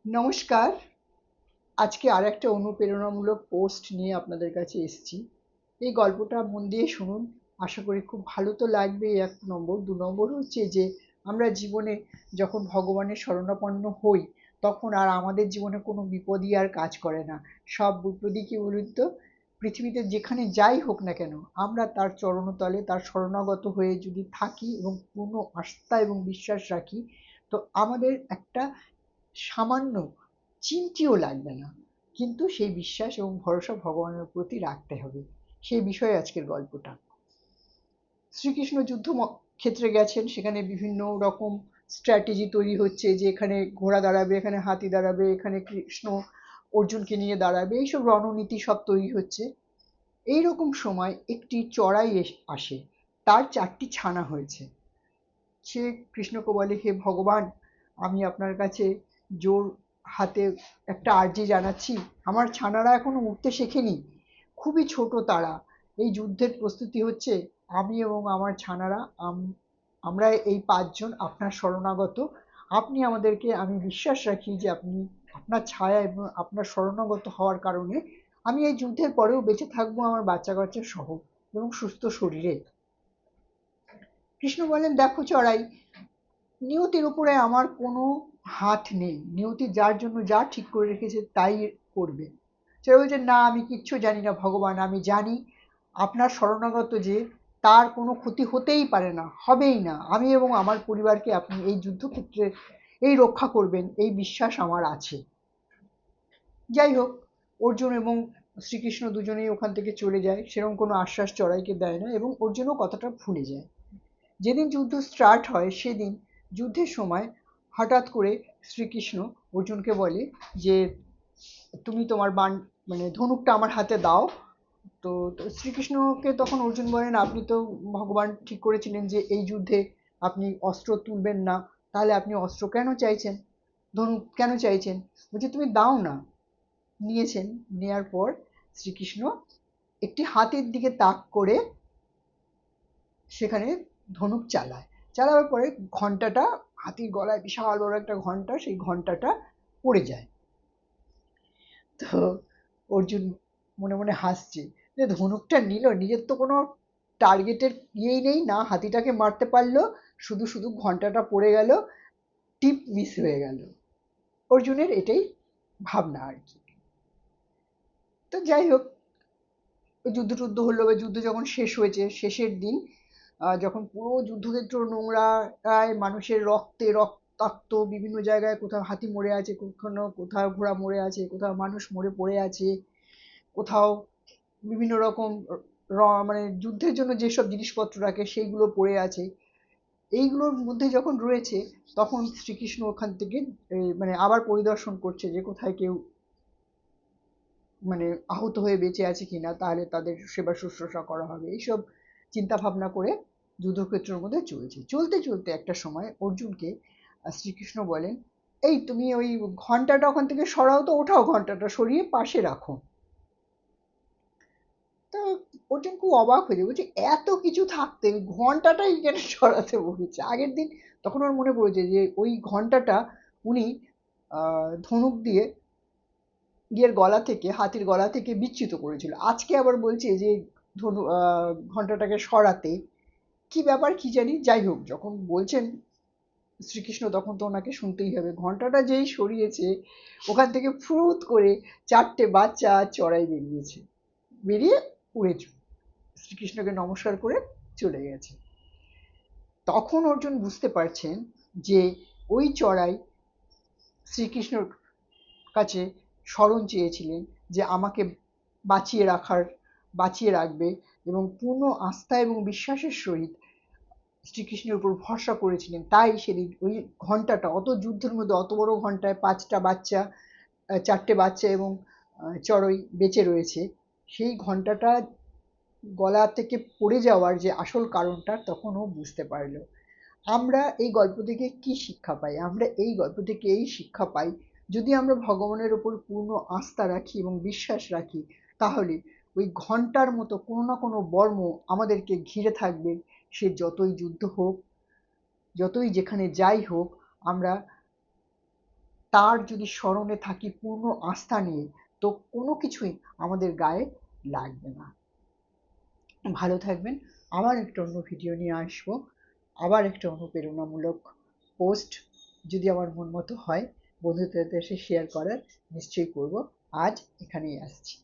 নমস্কার। আজকে আরেকটা অনুপ্রেরণামূলক পোস্ট নিয়ে আপনাদের কাছে এসেছি। এই গল্পটা মন দিয়ে শুনুন। আশা করি খুব ভালো তো লাগবে। ১ নম্বর। ২ নম্বর হচ্ছে যে আমরা জীবনে যখন ভগবানের শরণাপন্ন হই, তখন আর আমাদের জীবনে কোনো বিপদই আর কাজ করে না। সব বিপদই কি বলুন তো, পৃথিবীতে যেখানে যাই হোক না কেন, আমরা তার চরণতলে তার শরণাগত হয়ে যদি থাকি এবং পূর্ণ আস্থা এবং বিশ্বাস রাখি, তো আমাদের একটা সামান্য চিমটিও লাগবে না, কিন্তু সেই বিশ্বাস এবং ভরসা ভগবানের প্রতি রাখতে হবে। সেই বিষয়ে আজকের গল্পটা। শ্রীকৃষ্ণ ক্ষেত্রে গেছেন, সেখানে বিভিন্ন রকম স্ট্র্যাটেজি তৈরি হচ্ছে যে এখানে ঘোড়া দাঁড়াবে, এখানে হাতি দাঁড়াবে, এখানে কৃষ্ণ অর্জুনকে নিয়ে দাঁড়াবে, এইসব রণনীতি সব তৈরি হচ্ছে। এইরকম সময় একটি চড়াই আসে। তার ৪টি ছানা হয়েছে। সে কৃষ্ণকে বলে, হে ভগবান, আমি আপনার কাছে জোর হাতে একটা আর্জি জানাচ্ছি। আমার ছানারা এখনো উঠতে শেখেনি, খুবই ছোট তারা। এই যুদ্ধের প্রস্তুতি হচ্ছে, আমি এবং আমার ছানারা আমরা এই ৫ জন আপনার শরণাগত। আপনি আমাদেরকে, আমি বিশ্বাস রাখি যে আপনি, আপনার ছায়া এবং আপনার শরণাগত হওয়ার কারণে আমি এই যুদ্ধের পরেও বেঁচে থাকবো, আমার বাচ্চা কাচ্চা সহ, এবং সুস্থ শরীরে। কৃষ্ণ বলেন, দেখো চড়াই, নিয়তির উপরে আমার কোনো হাত নেই। নিয়তি যার জন্য যা ঠিক করে রেখেছে তাই করবে। সে বলছে, না, আমি কিচ্ছু জানি না ভগবান। আমি জানি আপনার শরণাগত যে, তার কোনো ক্ষতি হতেই পারে না, হবেই না। আমি এবং আমার পরিবারকে আপনি এই যুদ্ধক্ষেত্রে এই রক্ষা করবেন, এই বিশ্বাস আমার আছে। যাই হোক, অর্জুন এবং শ্রীকৃষ্ণ দুজনেই ওখান থেকে চলে যায়। সেরকম কোনো আশ্বাস চড়াইকে দেয় না এবং অর্জুনও কথাটা ভুলে যায়। যেদিন যুদ্ধ স্টার্ট হয় সেদিন যুদ্ধের সময় হঠাৎ করে শ্রীকৃষ্ণ অর্জুনকে বলে যে, তুমি তোমার বাণ, মানে ধনুকটা আমার হাতে দাও। তো শ্রীকৃষ্ণকে তখন অর্জুন বলেন, আপনি তো ভগবান ঠিক করেছিলেন যে এই যুদ্ধে আপনি অস্ত্র তুলবেন না, তাহলে আপনি অস্ত্র কেন চাইছেন, ধনুক কেন চাইছেন? বলছে, তুমি দাও না। নিয়েছেন। নেয়ার পর শ্রীকৃষ্ণ একটি হাতির দিকে তাক করে সেখানে ধনুক চালায়। চালাবার পরে ঘন্টাটা, হাতির গলায় বিশাল বড় একটা ঘন্টা, সেই ঘন্টাটা পড়ে যায়। তো অর্জুন মনে মনে হাসছে যে ধনুকটা নিল, নিজের তো কোনো টার্গেটের ইয়েই নেই, না হাতিটাকে মারতে পারলো, শুধু শুধু ঘন্টাটা পড়ে গেল, টিপ মিস হয়ে গেল। অর্জুনের এটাই ভাবনা আর কি। তো যাই হোক, যুদ্ধ টুদ্ধ হলো, বা যুদ্ধ যখন শেষ হয়েছে, শেষের দিন যখন পুরো যুদ্ধক্ষেত্র নোংরায়, মানুষের রক্তে রক্তাক্ত, বিভিন্ন জায়গায় কোথাও হাতি মরে আছে, কখনো কোথাও ঘোড়া মরে আছে, কোথাও মানুষ মরে পড়ে আছে, কোথাও বিভিন্ন রকম মানে যুদ্ধের জন্য যেসব জিনিসপত্র রাখে সেইগুলো পড়ে আছে, এইগুলোর মধ্যে যখন রয়েছে, তখন শ্রীকৃষ্ণ ওখান থেকে মানে আবার পরিদর্শন করছে যে কোথায় কেউ মানে আহত হয়ে বেঁচে আছে কিনা, তাহলে তাদের সেবা শুশ্রূষা করা হবে, এইসব চিন্তা ভাবনা করে যুদ্ধক্ষেত্রের মধ্যে চলছে। চলতে চলতে একটা সময় অর্জুনকে শ্রীকৃষ্ণ বলেন, এই তুমি ওই ঘন্টাটা ওখান থেকে সরাও তো, ওঠাও, ঘন্টাটা সরিয়ে পাশে রাখো। তো অর্জুন খুব অবাক হয়ে যায়, বলছে, এত কিছু থাকতে ওই ঘন্টাটাই কেন সরাতে বলছে? আগের দিন তখন ওর মনে পড়েছে যে ওই ঘন্টাটা উনি ধনুক দিয়ে গিয়ের গলা থেকে, হাতির গলা থেকে বিচ্যুত করেছিল। আজকে আবার বলছে যে ঘন্টাটাকে সরাতে। কি ব্যাপার কি জানি। যাই হোক, যখন বলছেন শ্রীকৃষ্ণ, তখন তো ওনাকে শুনতেই হবে। ঘন্টাটা যেই সরিয়েছে, ওখান থেকে ফুরুত করে ৪টে বাচ্চা চড়াই বেরিয়েছে, বেরিয়ে উড়ে শ্রীকৃষ্ণকে নমস্কার করে চলে গেছে। তখন অর্জুন বুঝতে পারছেন যে ওই চড়াই শ্রীকৃষ্ণর কাছে শরণ চেয়েছিলেন যে আমাকে বাঁচিয়ে রাখার, বাঁচিয়ে রাখবে, এবং পূর্ণ আস্থা এবং বিশ্বাসের সহিত শ্রীকৃষ্ণের উপর ভরসা করেছিলেন। তাই সেদিন ওই ঘন্টাটা, অত যুদ্ধের মধ্যে অত বড় ঘন্টায় ৫টা বাচ্চা, ৪টে বাচ্চা এবং চড়ুই বেঁচে রয়েছে। সেই ঘন্টাটা গলা থেকে পড়ে যাওয়ার যে আসল কারণটা তখন ও বুঝতে পারল। আমরা এই গল্প থেকে কি শিক্ষা পাই? আমরা এই গল্প থেকে এই শিক্ষা পাই, যদি আমরা ভগবানের উপর পূর্ণ আস্থা রাখি এবং বিশ্বাস রাখি, তাহলে ওই ঘন্টার মতো কোনো না কোনো বর্ম আমাদেরকে ঘিরে থাকবে। সে যতই যুদ্ধ হোক, যতই যেখানে যাই হোক, আমরা তার যদি স্মরণে থাকি পূর্ণ আস্থা নিয়ে, তো কোনো কিছুই আমাদের গায়ে লাগবে না। ভালো থাকবেন। আবার একটা অন্য ভিডিও নিয়ে আসবো, আবার একটা অনুপ্রেরণামূলক পোস্ট যদি আমার মন মতো হয় বন্ধুদের সাথে শেয়ার করার, নিশ্চয়ই করব। আজ এখানেই আসছি।